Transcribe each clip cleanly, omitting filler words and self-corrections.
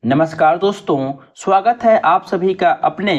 नमस्कार दोस्तों, स्वागत है आप सभी का अपने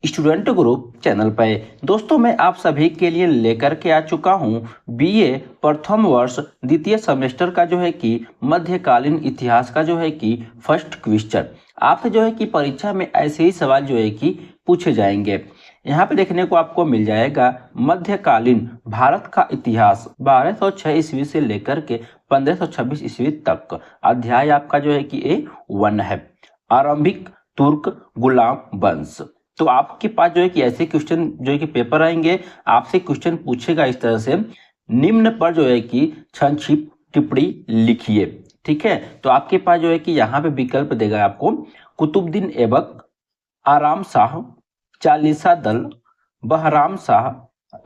स्टूडेंट ग्रुप चैनल पे। दोस्तों मैं आप सभी के लिए लेकर के आ चुका हूँ बीए प्रथम वर्ष द्वितीय सेमेस्टर का जो है कि मध्यकालीन इतिहास का जो है कि फर्स्ट क्वेश्चन। आपसे जो है कि परीक्षा में ऐसे ही सवाल जो है कि पूछे जाएंगे। यहाँ पे देखने को आपको मिल जाएगा मध्यकालीन भारत का इतिहास 1206 ईस्वी से लेकर के 1526 ईस्वी तक। अध्याय आपका जो है कि A1 है, आरंभिक तुर्क गुलाम वंश। तो आपके पास जो है कि ऐसे क्वेश्चन जो है कि पेपर आएंगे, आपसे क्वेश्चन पूछेगा इस तरह से, निम्न पर जो है कि संक्षिप्त टिप्पणी लिखिए। ठीक है, तो आपके पास जो है कि यहाँ पे विकल्प देगा आपको कुतुबुद्दीन ऐबक, आराम शाह, चालीसा दल, बहराम शाह,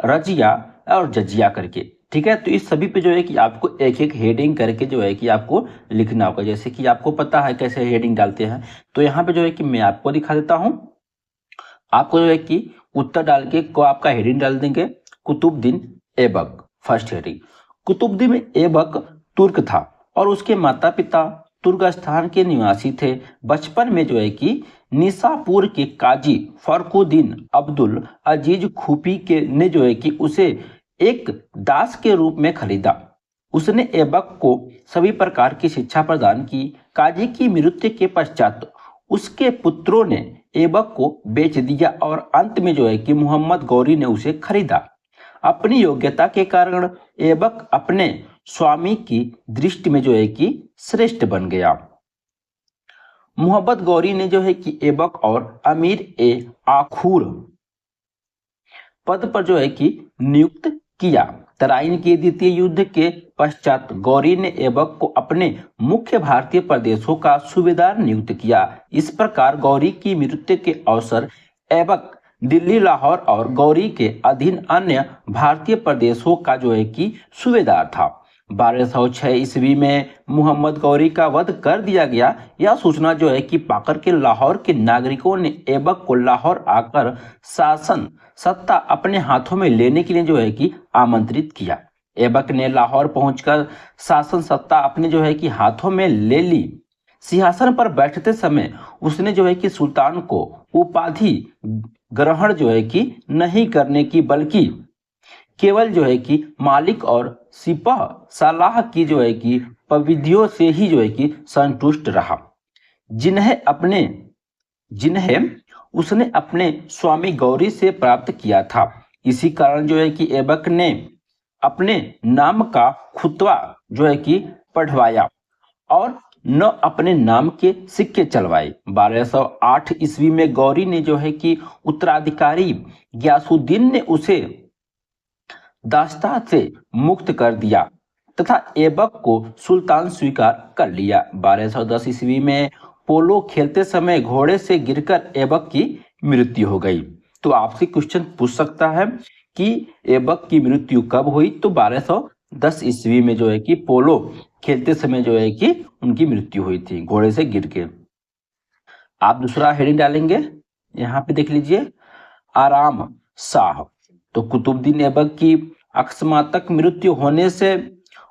रजिया और जजिया करके। ठीक है, तो इस सभी पे जो है कि आपको एक एक हेडिंग करके जो है कि आपको लिखना होगा। जैसे कि आपको पता है कैसे हेडिंग डालते हैं, तो यहाँ पे जो है कि मैं आपको दिखा देता हूँ। आपको जो है कि उत्तर डाल के को आपका हेडिंग डाल देंगे कुतुबुद्दीन ऐबक। फर्स्ट हेडिंग, कुतुबुद्दीन ऐबक तुर्क था और उसके माता पिता तुर्कस्तान के निवासी थे। बचपन में जो है कि निसापुर के काजी फरकुद्दीन अब्दुल अजीज खूफी के ने जो है कि उसे एक दास के रूप में खरीदा। उसने ऐबक को सभी प्रकार की शिक्षा प्रदान की। काजी की मृत्यु के पश्चात उसके पुत्रों ने ऐबक को बेच दिया और अंत में जो है कि मोहम्मद गौरी ने उसे खरीदा। अपनी योग्यता के कारण ऐबक अपने स्वामी की दृष्टि में जो है कि श्रेष्ठ बन गया। मोहम्मद गौरी ने जो है कि ऐबक और अमीर ए आखूर पद पर जो है कि नियुक्त किया। तराइन के द्वितीय युद्ध के पश्चात गौरी ने ऐबक को अपने मुख्य भारतीय प्रदेशों का सूबेदार नियुक्त किया। इस प्रकार गौरी की मृत्यु के अवसर ऐबक दिल्ली, लाहौर और गौरी के अधीन अन्य भारतीय प्रदेशों का जो है कि सूबेदार था। 1206 ईस्वी में मोहम्मद गौरी का वध कर दिया गया। यह सूचना जो है कि पाकर के लाहौर के नागरिकों ने ऐबक को लाहौर आकर शासन सत्ता अपने हाथों में लेने के लिए जो है कि आमंत्रित किया। ऐबक ने लाहौर पहुंचकर शासन सत्ता अपने जो है कि हाथों में ले ली। सिंहासन पर बैठते समय उसने जो है कि सुल्तान को उपाधि ग्रहण जो है कि नहीं करने की, बल्कि केवल जो है कि मालिक और सिपाह सलाह की जो है कि पविधियों से ही जो है कि संतुष्ट रहा, जिन्हें उसने अपने स्वामी गौरी से प्राप्त किया था। इसी कारण जो है कि ऐबक ने अपने नाम का खुतवा जो है कि पढ़वाया और न अपने नाम के सिक्के चलवाए। 1208 ईस्वी में गौरी ने जो है कि उत्तराधिकारी गयासुद्दीन ने उसे दास्ता से मुक्त कर दिया तथा ऐबक को सुल्तान स्वीकार कर लिया। 1210 ईस्वी में पोलो खेलते समय घोड़े से गिरकर ऐबक की मृत्यु हो गई। तो आपसे क्वेश्चन पूछ सकता है कि ऐबक की मृत्यु कब हुई, तो 1210 ईस्वी में जो है कि पोलो खेलते समय जो है कि उनकी मृत्यु हुई थी घोड़े से गिर के। आप दूसरा हेडिंग डालेंगे, यहाँ पे देख लीजिए, आराम शाह। तो कुतुबुद्दीन ऐबक की अकस्मातक मृत्यु होने से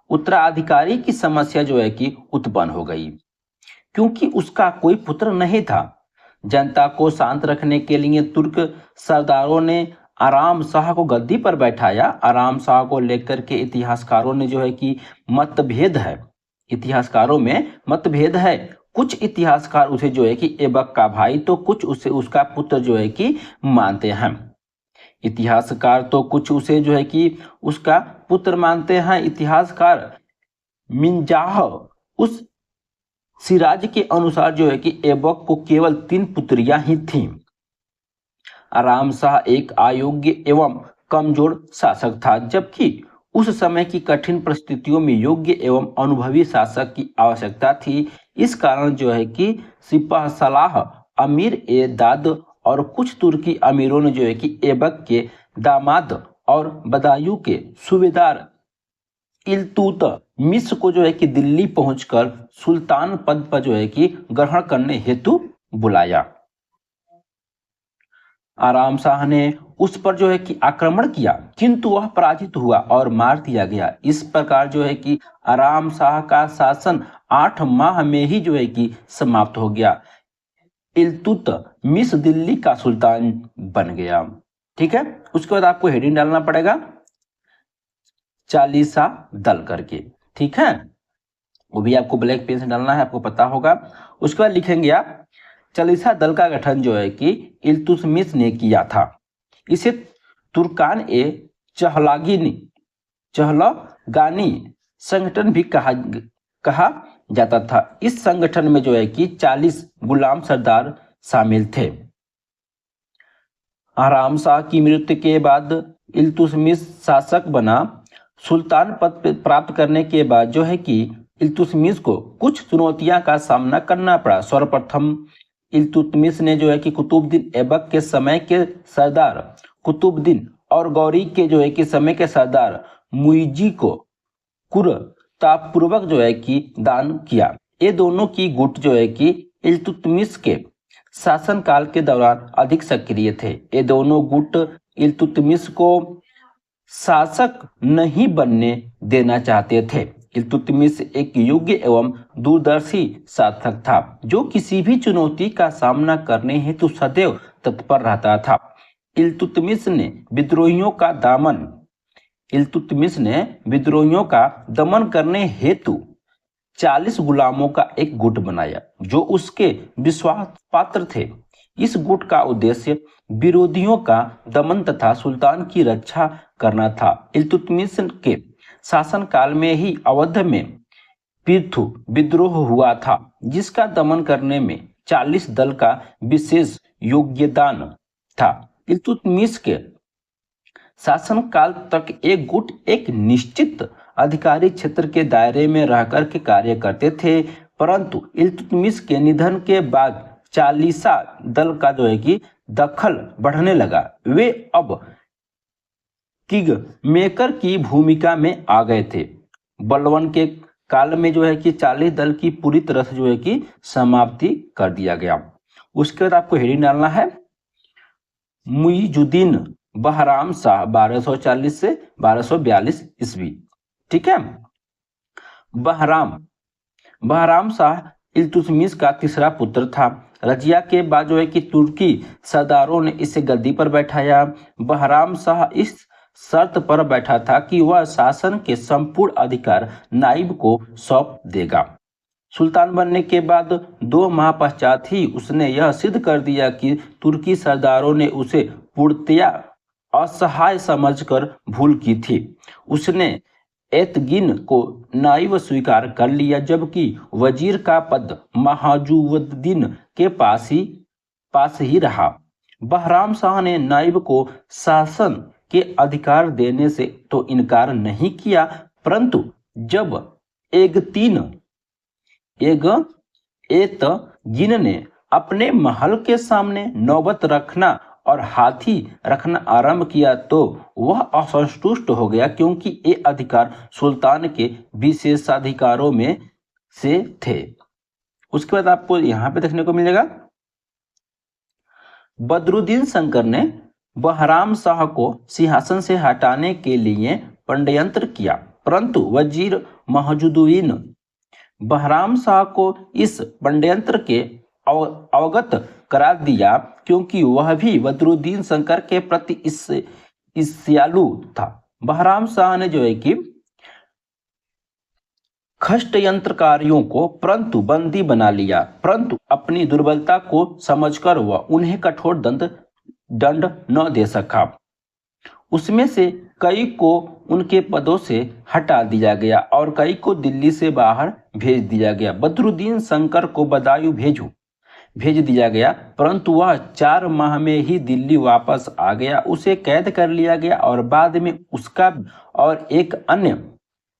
उत्तराधिकारी की समस्या जो है कि उत्पन्न हो गई, क्योंकि उसका कोई पुत्र नहीं था। जनता को शांत रखने के लिए तुर्क सरदारों ने आराम शाह को गद्दी पर बैठाया। आराम शाह को लेकर के इतिहासकारों ने जो है कि मतभेद है, इतिहासकारों में मतभेद है। कुछ इतिहासकार उसे जो है कि ऐबक का भाई तो कुछ उसे उसका पुत्र जो है कि मानते हैं। इतिहासकार तो कुछ उसे जो है कि उसका पुत्र मानते हैं। इतिहासकार मिंजाह उस सिराज के अनुसार जो है कि ऐबक को केवल 3 पुत्रियां ही थीं। आराम शाह एक अयोग्य एवं कमजोर शासक था, जबकि उस समय की कठिन परिस्थितियों में योग्य एवं अनुभवी शासक की आवश्यकता थी। इस कारण जो है कि सिपाह सलाह, अमीर ए दाद और कुछ तुर्की अमीरों ने जो है कि ऐबक के दामाद और बदायूं के सूबेदार इल्तुतमिश को जो है कि दिल्ली पहुंचकर सुल्तान पद पर जो है कि ग्रहण करने हेतु बुलाया। आराम शाह ने उस पर जो है कि आक्रमण किया, किंतु वह पराजित हुआ और मार दिया गया। इस प्रकार जो है कि आराम शाह का शासन 8 माह में ही जो है कि समाप्त हो गया। इल्तुतमिश दिल्ली का सुल्तान बन गया। ठीक है, उसके बाद आपको हेडिंग डालना पड़ेगा चालीसा दल करके। ठीक है, वो भी आपको ब्लैक पेन से डालना है, आपको पता होगा। उसके बाद लिखेंगे आप चालीसा दल का गठन जो है कि इल्तुतमिश ने किया था। इसे तुर्कान ए चहलगानी संगठन भी कहा जाता था। इस संगठन में जो है कि 40 गुलाम सरदार शामिल थे। आराम शाह की मृत्यु के बाद इल्तुतमिश शासक बना। सुल्तान पद प्राप्त करने के बाद जो है कि इल्तुतमिश को कुछ चुनौतियां का सामना करना पड़ा। सर्वप्रथम इल्तुतमिश ने जो है कि कुतुबुद्दीन ऐबक के समय के सरदार कुतुबुद्दीन और गौरी के जो है कि समय के सरदार मुइजी को क्रूरतापूर्वक जो है कि दान किया। ये दोनों की गुट जो है कि इल्तुतमिश के शासनकाल के दौरान अधिक सक्रिय थे। ये दोनों गुट इल्तुतमिश को शासक नहीं बनने देना चाहते थे। इल्तुतमिश एक योग्य एवं दूरदर्शी शासक था जो किसी भी चुनौती का सामना करने हेतु सदैव तत्पर रहता था। इल्तुतमिश ने विद्रोहियों का दमन करने हेतु 40 गुलामों का एक गुट बनाया जो उसके विश्वास पात्र थे। इस गुट का उद्देश्य विरोधियों का दमन तथा सुल्तान की रक्षा करना था। इल्तुतमिश के शासनकाल में ही अवध में पृथु विद्रोह हुआ था जिसका दमन करने में 40 दल का विशेष योगदान था। इल्तुतमिश के शासनकाल तक एक गुट एक निश्चित अधिकारी क्षेत्र के दायरे में रहकर के कार्य करते थे, परंतु इल्तुतमिश के निधन के बाद चालीसा दल का जो है कि दखल बढ़ने लगा। वे अब किंग मेकर की भूमिका में आ गए थे। बलवन के काल में जो है कि 40 दल की पूरी तरह से जो है कि समाप्ति कर दिया गया। उसके बाद आपको हेडिंग डालना है मुइजुद्दीन बहराम शाह 1240 से 1242 ईस्वी। ठीक है, बहराम शाह इल्तुतमिश का तीसरा पुत्र था। रजिया के बाद जो है कि तुर्की सरदारों ने इसे गद्दी पर बैठाया। बहराम शाह इस शर्त पर बैठा था कि वह शासन के संपूर्ण अधिकार नाइब को सौंप देगा। सुल्तान बनने के बाद 2 माह पश्चात ही उसने यह सिद्ध कर दिया कि तुर्की सरदारों ने उसे पूर्णतया असहाय समझकर भूल की थी। उसने एतगिन को नाइब स्वीकार कर लिया जबकि वजीर का पद महाजुद्दीन के पास ही रहा। बहराम शाह ने नाइब को शासन के अधिकार देने से तो इनकार नहीं किया, परंतु जब एतगिन ने अपने महल के सामने नौबत रखना और हाथी रखना आरंभ किया तो वह असंतुष्ट हो गया क्योंकि ये अधिकार सुल्तान के विशेषाधिकारों में से थे। उसके बाद आपको यहाँ पे देखने को मिलेगा बदरुद्दीन शंकर ने बहराम शाह को सिंहासन से हटाने के लिए षड्यंत्र किया, परंतु वजीर महजुद्दीन बहराम शाह को इस षड्यंत्र के अवगत करा दिया क्योंकि वह भी बदरुद्दीन शंकर के प्रति ईर्ष्यालु था। बहराम शाह ने जो है कि षड्यंत्रकारियों को परंतु बंदी बना लिया, परंतु अपनी दुर्बलता को समझकर वह उन्हें कठोर दंड न दे सका। उसमें से कई को उनके पदों से हटा दिया गया और कई को दिल्ली से बाहर भेज दिया गया। बदरुद्दीन शंकर को बदायूं भेज दिया गया, परंतु वह 4 माह में ही दिल्ली वापस आ गया। उसे कैद कर लिया गया और बाद में उसका और एक अन्य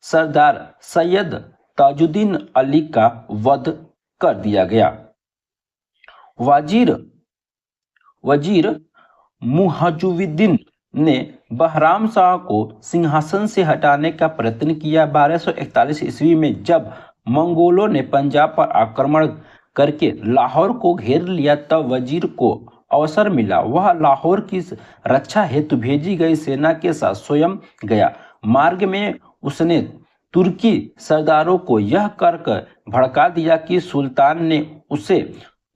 सरदार सैयद ताजुद्दीन अली का वध कर दिया गया। वजीर मुहाजुद्दीन ने बहराम शाह को सिंहासन से हटाने का प्रयत्न किया। 1241 ईस्वी में जब मंगोलों ने पंजाब पर आक्रमण करके लाहौर को घेर लिया तब वजीर को अवसर मिला वह लाहौर की रक्षा हेतु भेजी गई सेना के साथ स्वयं गया। मार्ग में उसने तुर्की सरदारों को यह कर भड़का दिया कि सुल्तान ने उसे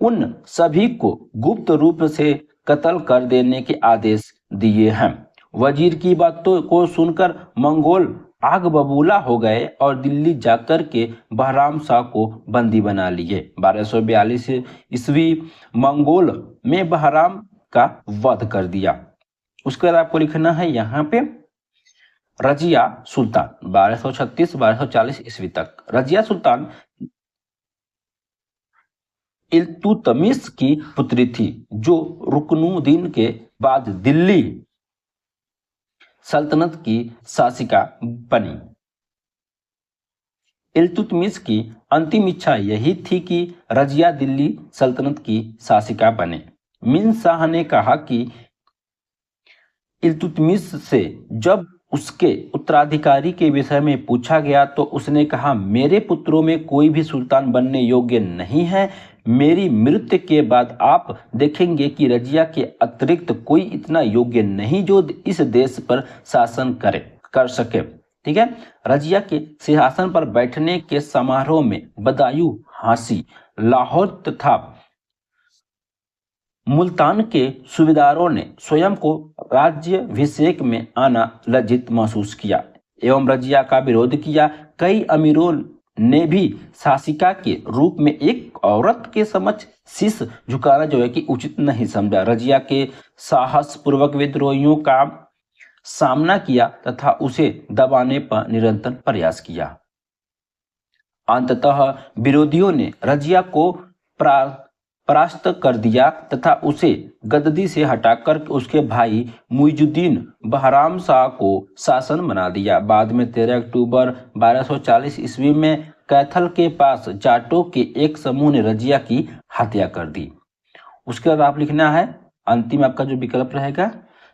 उन सभी को गुप्त रूप से कत्ल कर देने के आदेश दिए हैं। वजीर की बातों को सुनकर मंगोल आग बबूला हो गए और दिल्ली जाकर के बहराम शाह को बंदी बना लिए। 1242 ईस्वी मंगोल में बहराम का वध कर दिया। उसके बाद आपको लिखना है यहाँ पे रजिया सुल्तान 1236-1240 ईस्वी तक। रजिया सुल्तान इल्तुतमिश की पुत्री थी जो रुकनुद्दीन के बाद दिल्ली सल्तनत की शासिका बनी। इल्तुतमिश की अंतिम इच्छा यही थी कि रजिया दिल्ली सल्तनत की शासिका बने। मिन शाह ने कहा कि इल्तुतमिश से जब उसके उत्तराधिकारी के विषय में पूछा गया तो उसने कहा, मेरे पुत्रों में कोई भी सुल्तान बनने योग्य नहीं है। मेरी मृत्यु के बाद आप देखेंगे कि रजिया के अतिरिक्त कोई इतना योग्य नहीं जो इस देश पर शासन कर सके। ठीक है। रजिया के सिंहासन पर बैठने के समारोह में बदायूं, हांसी, लाहौर तथा मुल्तान के सूबेदारों ने स्वयं को राज्याभिषेक में आना लज्जित महसूस किया एवं रजिया का विरोध किया। कई अमीरों ने भी शासिका के रूप में एक औरत के समक्ष शीश झुकाना जो है कि उचित नहीं समझा। रजिया के साहस पूर्वक विद्रोहियों का सामना किया तथा उसे दबाने पर निरंतर प्रयास किया। अंततः विरोधियों ने रजिया को परास्त कर दिया तथा उसे गद्दी से हटाकर उसके भाई मुइजुद्दीन बहराम शाह को शासन बना दिया। बाद में 13 अक्टूबर 1240 ईस्वी में कैथल के पास जाटों के एक समूह ने रजिया की हत्या कर दी। उसके बाद आप लिखना है अंतिम आपका जो विकल्प रहेगा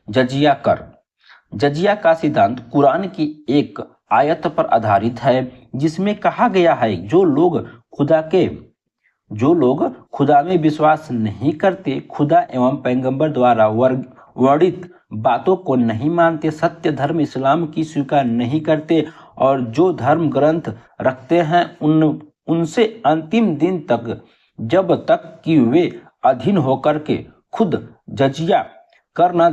जजिया कर। जजिया का सिद्धांत कुरान की एक आयत पर आधारित है जिसमें कहा गया है जो लोग खुदा में विश्वास नहीं करते, खुदा एवं पैगंबर द्वारा वर्णित बातों को नहीं मानते, सत्य धर्म इस्लाम की स्वीकार नहीं करते और जो धर्म ग्रंथ रखते हैं उनसे अंतिम दिन तक जब तक कि वे अधीन होकर के खुद जजिया कर न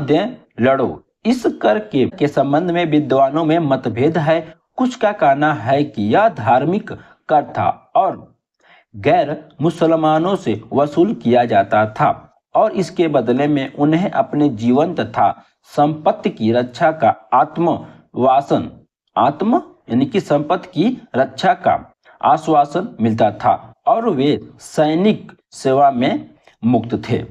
दें लड़ो। इस कर के संबंध में विद्वानों में मतभेद है। कुछ का कहना है कि यह धार्मिक कर था और गैर मुसलमानों से वसूल किया जाता था और इसके बदले में उन्हें अपने जीवन तथा संपत्ति की रक्षा का यानी कि संपत्ति की रक्षा का आश्वासन मिलता था और वे सैनिक सेवा में मुक्त थे।